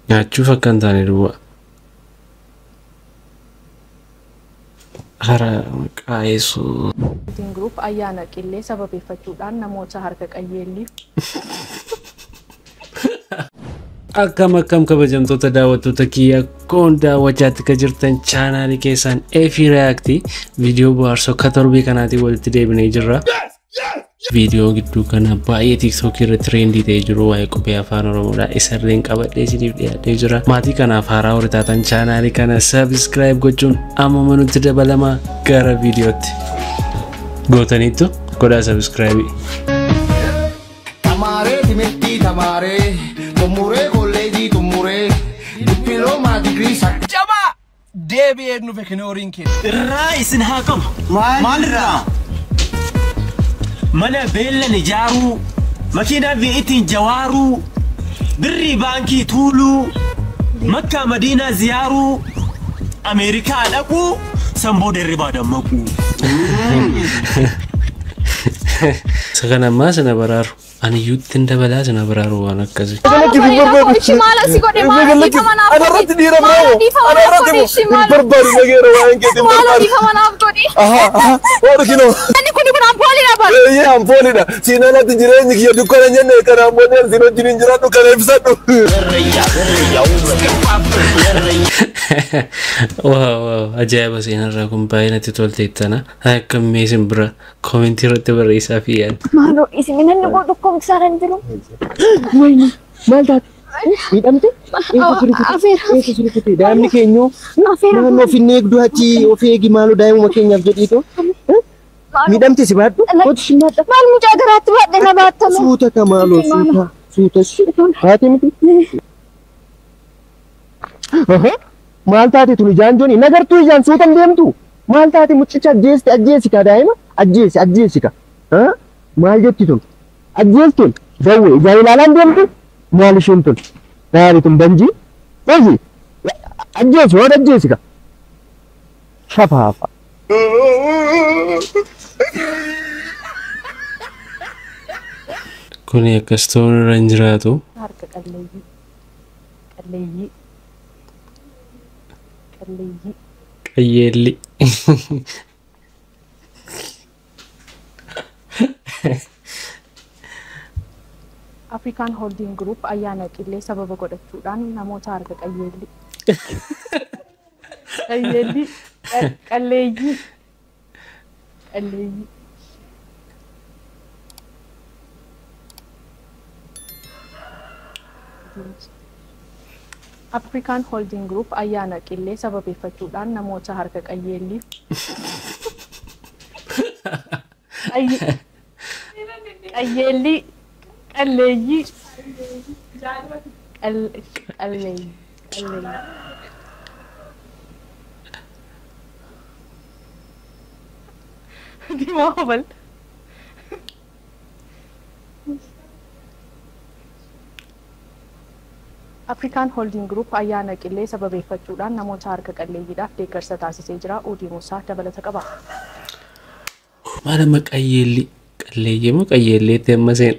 Nyaachuu fakkaatan duwwaa. Hara qaayesu. Group ayyaana qillee sababeeffachuudhaan namoota harka qayyeelliif. Akkam kabajamtoota daawwattoota kiyya kun daawwachaatti ka jirtan chaanaalii keessan Efi React viidiyoo bohaarsaa akka torbee kanaatiin walitti deebinee jirra. Viidiyoo gidduu kana baay'ee TikTok irra trendii ta'ee jiru waa'ee qubee afaan Oromoodhaa isarreen qabadhee isiniif dhiyaatee jira. Maatii kanaaf haaraa warri taatan chaanaalii kana subscribe gochuun amma nutti dabalamaa gara viidiyootti. Gootaniittu godhaa subscribe. Tamaree timirtii tamaree tumuree kolleejii tumuree dippiloomaa digirii jabaa deebi'ee nu fekinooriin keessa. Irraa isin haa qabu. Maal irraa? Mana beellan ijaaruu, makiinaa ittiin jawaaruu, birrii baankii tuuluu, Makkaa Madiinaa ziyaaruu, Ameerikaa dhaquu, samboo derribaa dammaquu. Sakana ammaa sana baraaru. Ani yuutti dabalaa sana baraaru waan akkasii. Wow, ajaa'iba seenarraa kun baay'ee natti tolte ittana. Akka meesin bira koomentii irratti barreessaa fi yaada. Maaloo isin inni godhu komsaaran jiru. Wayna maal taate? Miidhamte? Afeera. Daa'imni keenyoo naannoo finnee eegduu achi of eegi maaloo daa'imuma keenyaaf jedhiitoo. Miidhamte si baadhu? Maal mucaa garaatti baadhee na baattama? Suuta ka maaloo suuta. Haati miti? Maal taate tuni jaanjooni nagartuu ijaan suutan deemtu? Maal taate mucicha ajjeesi ka daa'ima? Ajjeesi ka. Maal jetti tun? Ajjeestun dawwee ijaan ilaalaan deemtu? Maal isheen tun? Gaari tun banjii? Banjii? Ajjeesi waan ajjeesi ka. Shafaafa. Kuni akkas ta'uun irra hin jiraatu. Harka qalleeyyii. Qayyeelli. African Holding Group ayyaana qillee sababa godhachuudhaan namoota harka qalleeyyii. African Holding Group ayyaana qillee sababeeffachuudhaan namoota harka qayyeelliif. African Holding Group ayyaana qillee sababeeffachuudhaan namoota harka qalleeyyiidhaaf deeggarsa taasisee jira. Odii Muusaa dabalata qaba. Maal amma qayyeelli? Qalleeyyii moo qayyeelleetti amma seen?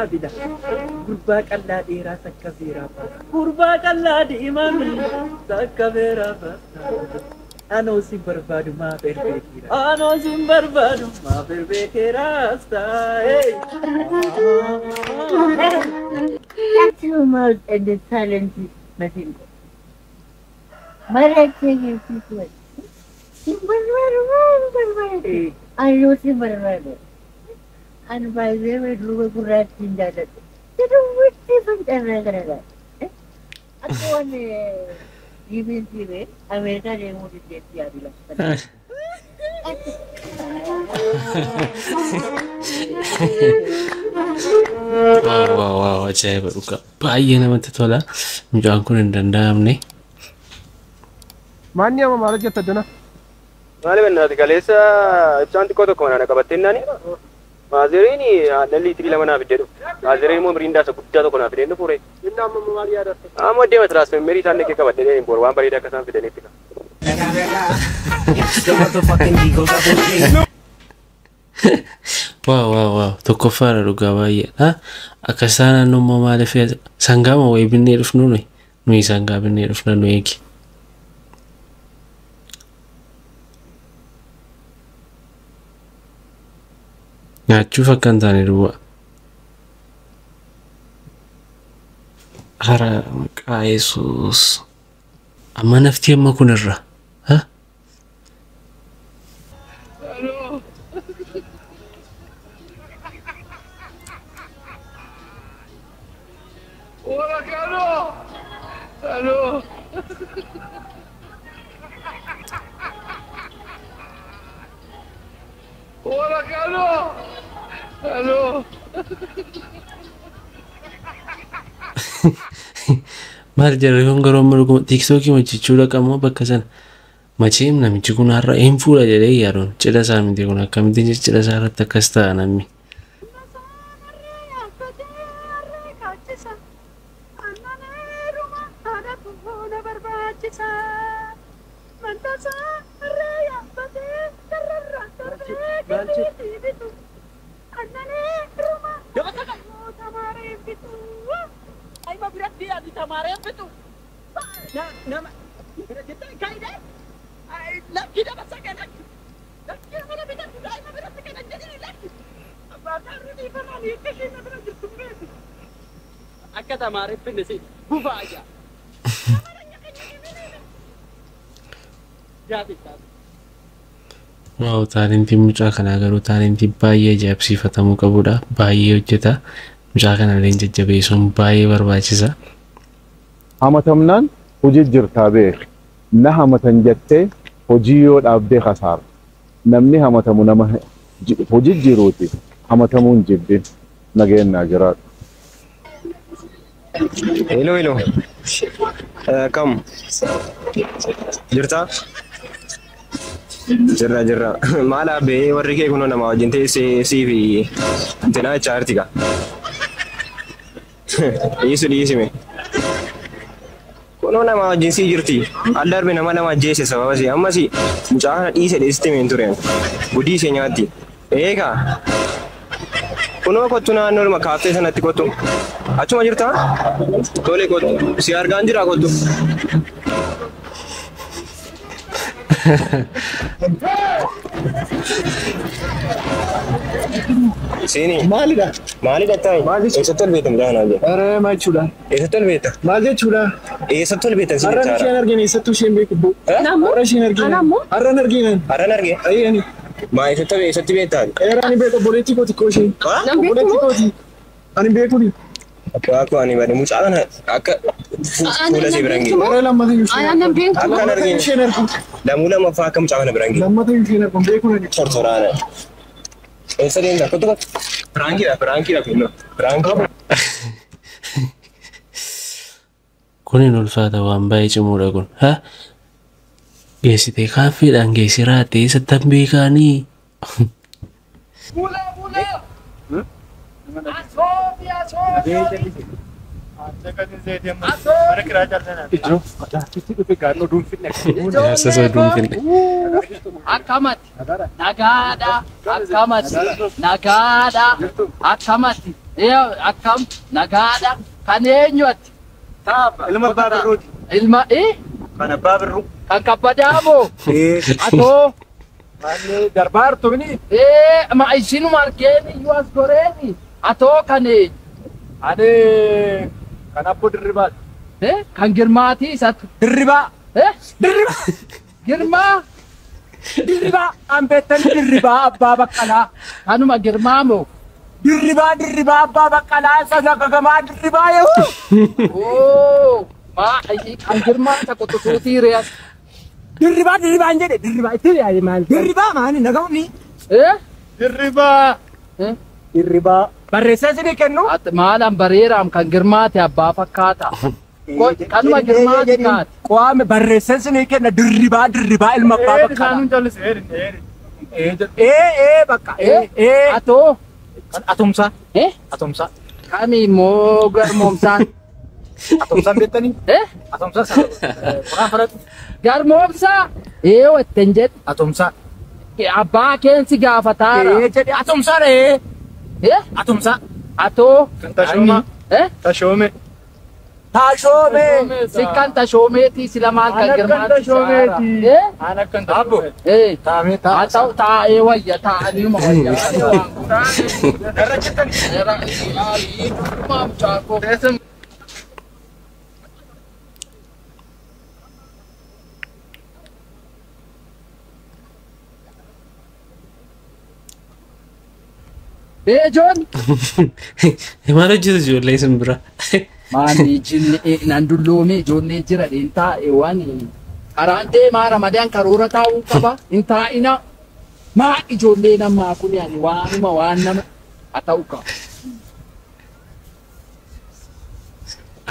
Abida gurbaa qallaa dheeraa sakka beeraa baasa. Gurbaa qallaa diimaa sakka beeraa baasa. Ano si barbaadu maa berbeekira. Ano si barbaadu maa berbeekira style. That's too much and the silence is nothing. But I tell you people, si barbaadu. Ano si barbaadu. Ano ba yung lugar kurati dadat. Pero what's the difference? Ako ano even here, America they want to take the other. Wow, ajaa'iba dhugaa. Baay'ee namatti tola. Mucaan kun hin danda'amne. Maanni amma maal hojjetta dana? Maali bennaati kaleessa ibsaan xiqqoo tokko manaan qabattee naani. Maaziriin dhalli itti lama naaf jedhu. Maaziriin immoo biriindaa isa guddaa tokko naaf jedhu fuure. Inni amma maal yaadatte? Amma deema tiraansfermeerii isaan nekkee qabattee boor waan bareedaa akka isaan fidanitti. Wow. Tokkoffaadha dhugaa baay'ee. Akka isaan naannoo maaliif sangaama wayii binnee dhufnu nuyi sangaa binnee dhufna nu eegi. Nyaachuuf akka hin taane duwwaa. Hara maqaa Yesuus. Amma nafti amma kunirra. Maal jarri kun garuu amma dhuguma tiiktookii hojjechuudha qamoo bakka sana macheem namichi kun har'a hin fuudha jedhee yaaduun cidha isaa miti kun akkamittiin cidha isaa irratti akkas ta'a namni. Waaw taalentiin mucaa kanaa garuu taalentii baay'ee ajaa'ibsiifatamuu qabudha. Baay'ee hojjeta. Mucaa kana illee jajjabeessuun baay'ee barbaachisa. Hamatamnaan hojii jirtaa beek. Na hamatan jettee hojii yoo dhaabdee kasaara. Namni hamatamu nama hojii jiruuti. Hamatamuun jibbin nageenyaa jiraatu. Hello. Kam. Jirta? Jirra. Maala bee warri kee kunoo nama wajjin teessee siifi tinaa chaartiga. Dhiisime. Kunoo nama wajjin sii jirti. Aldarbe nama lama ajjeese sababasi. Ammasi mucaa kana dhiisite meen tureen. Gudii ishee nyaatti. Eegaa. Kunoo kottu naannoo kaaftee sanatti kottu. Achuma jirtaa? Tole kottu. Si argaan jira kottu. Sini. Maalidha ta'i? Eessatti ol beektan jaanaa jira? Aree maal jechuudha? Eessatti ol beektan? Maal jechuudha? Eessatti ol beektan sini Har'aan isheen argine eessattuu isheen beeku. Har'aan isheen argine. Har'aan argine. Har'aan arge? Ayyani. Maa eessatti beektan? Eeraan beeku obboleettii kooti kooshin. Obboleettii kooti. Ani beekuni. Aku ani bade mucaa kana akka fuula si birangi. Eeraa lammata isheen. Akka argine. Isheen argu. Damuu lammaffaa akka mucaa kana birangi. Lammata isheen argu beekuna. Tortoraana. Eessa deemta? Kottu Firaankiidha kunno. Firaankiidha. Kunin ulfaata waan baay'ee cimuudha kun. Geessitee kaaffiidhaan geessi raatee sattan beekaanii. Akkamati nagaadha akkamati akkam nagaadha kan eenyuati Ilma baabirruuti. ilma Kan abbaa birruu. kan kabbadaamoo atoo Darbaar turni. ma isinuma argeeni iyyuu as goreeni atoo kan Ani kan abbo dirribaati. kan girmaatii isatu Dirribaa. girmaa Dirribaa. Ambeettan dirribaa abbaa baqqalaa. kanuma girmaamoo Dirribaa abbaa baqqalaa sagagamaa dirribaa yoo. oo maa kan girmaa isa quxusuutii re'as Dirribaan jedhe dirribaa itti yaade maal? Dirribaa maali nagauni? dirribaa Dirribaa. Barreessaa isinii kennu? maalan bareeraam kan girmaate abbaa fakkaata kanuma girmaati kaati Qaame barreessaa isinii kenna dirribaa ilma abbaa baqqalaa. Bakka atoo atumsa. atomsa kami immoo garmoomsaan Atumsaan beektanii? Atumsa. Qoraan fudhatu. garmoomsaa eeyo etten jedhu Atumsa. Abbaa keensi gaafataara. jedhe atumsa ree. Atumsa. Atoo. Kan tashooma. Tashoome. Tashoome. Sikkan tashoomeeti sila maal kan girmaan tashoometi. Ana kan abbo. Taame taa. Atau taa'ee wayya taa'anii ma wayya. Irra jettani. Maam chaako. John. Maal hojjetu ijoollee isin bira? Maani jinne nan dulloome ijoollee jira deentaa waan karaan deemaa ramadaan karoora taa'uu qaba hin taa'ina maa ijoollee namaa kun yaani waanuma waan nama haa ta'u qaba.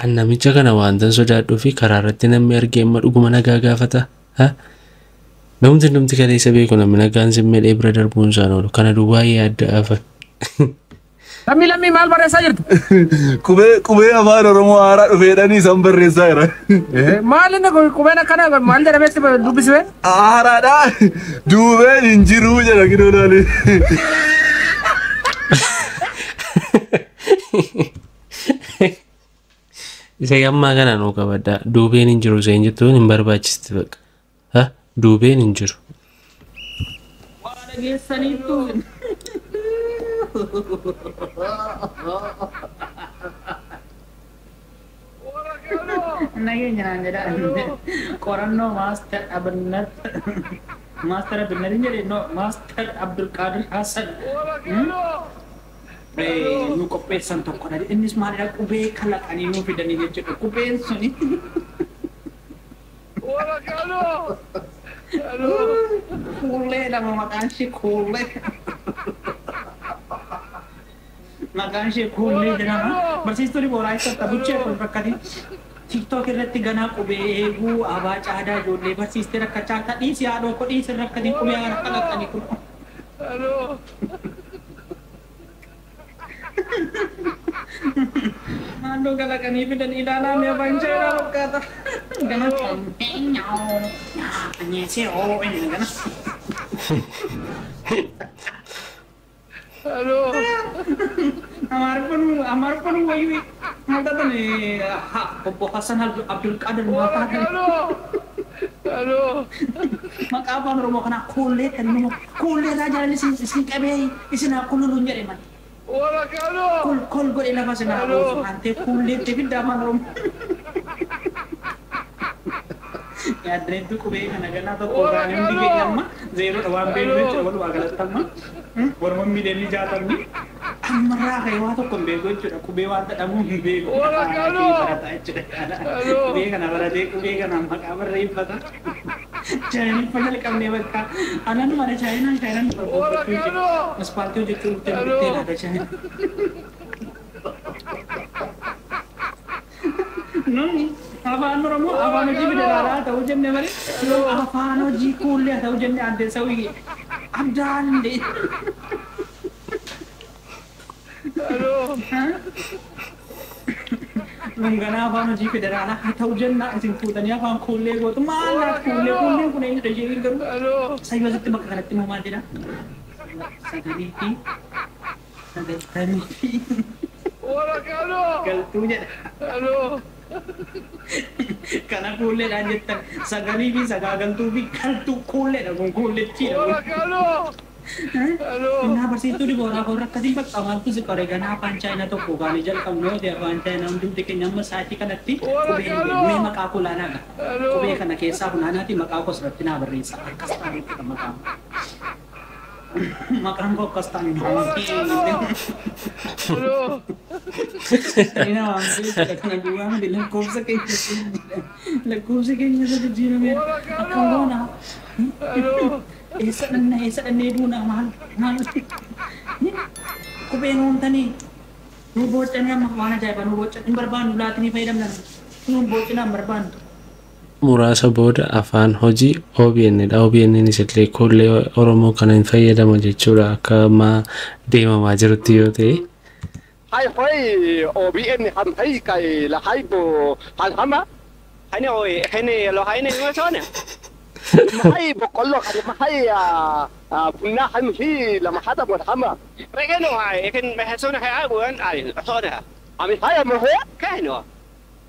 An namicha kana waantan sodaadhuu fi karaa irratti namni argee amma dhuguma nagaa gaafata. Namni kaleessa beeku namni nagaan simmee bira darbuun isaan oolu kana duwwaa yaadda afa. Lammi maal barreessaa jirtu? Qubee afaan Oromoo haaraa dhufeedhanii isaan barreessaa jira. Maal inni qubeen akkana maal jedhameetti dubbisee? Haaraadha. Duubeen hin jiru jedha gidoodhaani. Isa ammaa kana nuu qabadda. Duubeen hin jiru isheen jettuun hin barbaachisti baqa. Duubeen hin jiru. Waan dhageessaniittu. Nageenya naan jedha qorannoo maaster Abinnet jedhe no maaster Abdulqaadir Hassan nu qopheessan tokkodha innis maalidha qubee kalaqanii nuu fidanii jechuudha qubeen suni kuulee lama maqaan ishee kuulee maqaan ishee kuulee jedhama barsiistonni booraa isa buchee kun fakkati TikTok irratti ganaa qubee eeguu abaa caadaa ijoollee barsiistee rakkachaa dhiisi haadhoo ko dhiisi rakkanii qubee haara kalaqanii kun. Naannoo kalaqanii fidan ilaalaa mee afaan ishee fakkaata. Gana champeenyaa nyaanyesee oo'in gana. Amar pun wayu mata tu ni Bobo Hasan Abdulqaadir mata kan. Maka apa rumah kena kulit kan kulit aja ni sini kabe isi nak kululun jadi man. Kul gue ina pasal nak nanti kulit tapi daman rumah. Ya dread tu kube kan agak tu program yang dikit mah zero awam belu coba lu agak letak mah. Baru memilih jatuh ni. Amra kayak waktu kembego cuda kube waktu kamu kembego. Kube kan apa ada kube kan nama kabar ribet kata. Jangan padahal kamu lewat ka. Anak tu ada China sepatu je tu betul ada China. Nani? Apaan Romo? Apaan uji bidara? Tahu jemnya mana? Apaan uji kuliah? Tahu jemnya ada sawi. Abdan deh. Menggana apaan uji bidara? Tahu jemnya asing putanya apaan kuliah? Gua tu mana kuliah pun ini dah jadi kan. Saya masih tembak kerana temu mana dia? Sagariti. Kaltu je. Karena kulit aja ter sagari bisa gagal tu bi kaltu kulit aku kulit ciri. Kenapa sih itu di bawah ketimpa tangan tu sekarang gana pancai na tu kali jalan kamu dia pancai na untuk tiket nyamber saat ikan nanti kube maka aku lana kube karena kisah pun nanti maka aku seperti na berisa kastan itu sama kamu. Makan kok kastan ini. Ini nama ambil karena dua di lekuk sekenya saja jina me. Akan gona. Esa dan ibu nak mahal. Aku pengen tani. Nubot cina mana jaya pan nubot cina berban ulat ini faedam dan nubot cina berban. Muraasa booda afaan hojii OBN dha. OBN isillee kollee Oromoo kana hin fayyadamu jechuudha akka amma deemamaa jirutti yoo ta'e. Hai hoi OBN han hai kai la hai bo han hama. Hai ni oi, hai ni lo hai ni macam mana? محي بقول له محي كنا حمشي لما حدا مرحمة Mereka hai, kan mahasiswa hai aku kan, ada soalnya. عم هاي ما هو Kan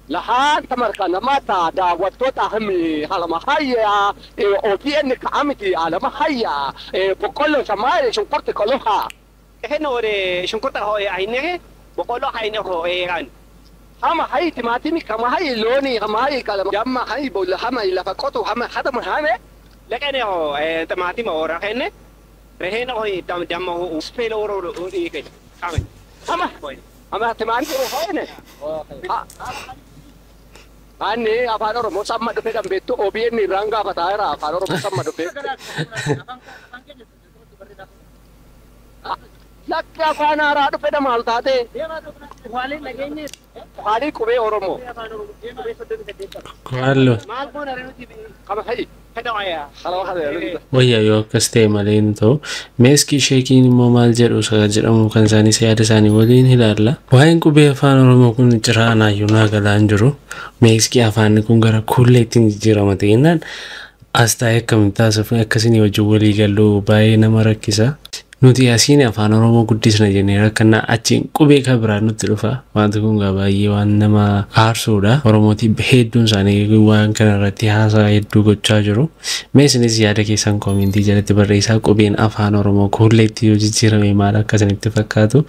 لحد تمركنا ما تعدا وتوتا همي على ما هي او في انك عمتي على ما هي بقول له سماي شو قلت كلها kan ore shungkota hoi aine, bokolo aine hoi kan. هما هي تماتيمي كما هي لوني هما هي كلام جمع هي بقول هما إلا فقطوا هما حدا من هما Lekan ho tamati mau orang kan? Rehen hoi jam mau spell orang ini kan. هما هما تماتي هو Ani apa orang mau sama dope kan betul obi ni rangga apa tahu apa orang mau sama dope. Lakya apa nara dope dah mal tade. Kuali kube orang mau. Kualo. Kamu hai. Kalau ada. Wayya yoo akkas ta'e malee inni ta'u meeskii sheekiin immoo maal jedhu isa jedhamu kan isaanis yaada isaanii waliin ilaalla. Waa'een qubee afaan Oromoo kun cirraanaayyuu naa galaan jiru. Meeskii afaanni kun gara kulleettiin jijjiirama ta'inaan as taa'ee akkamitti taasifne akkasiin wajjin walii galuu baay'ee nama rakkisa. Nuti asiin afaan Oromoo guddisna jennee rakkannaa achiin qubee kan biraan nutti dhufa. Wanti kun baay'ee waan nama aarsuudha. Oromootiin hedduun isaanii waan kana irratti haasaa hedduu gochaa jiru. Mee isinis yaada keessan koomentii jalatti barreessaa qubeen afaan Oromoo kulleetti yoo jijjiirame maal akka isinitti fakkaatu.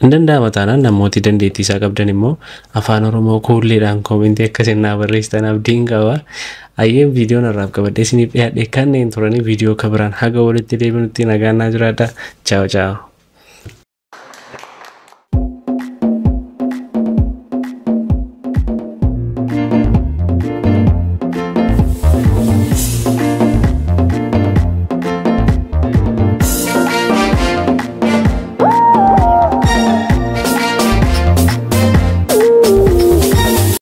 Hin danda'ama taanaan namooti dandeettii isaa qabdan immoo afaan Oromoo kulleedhaan koomentii akkasiin naa barreessitan abdiin qaba. Ayyeen viidiyoon irraaf qabadhee isiniif dhiyaadhe kanneen turanii viidiyoo kan biraan haga walitti deebinutti nagaan naa jiraadha. Ciao ciao.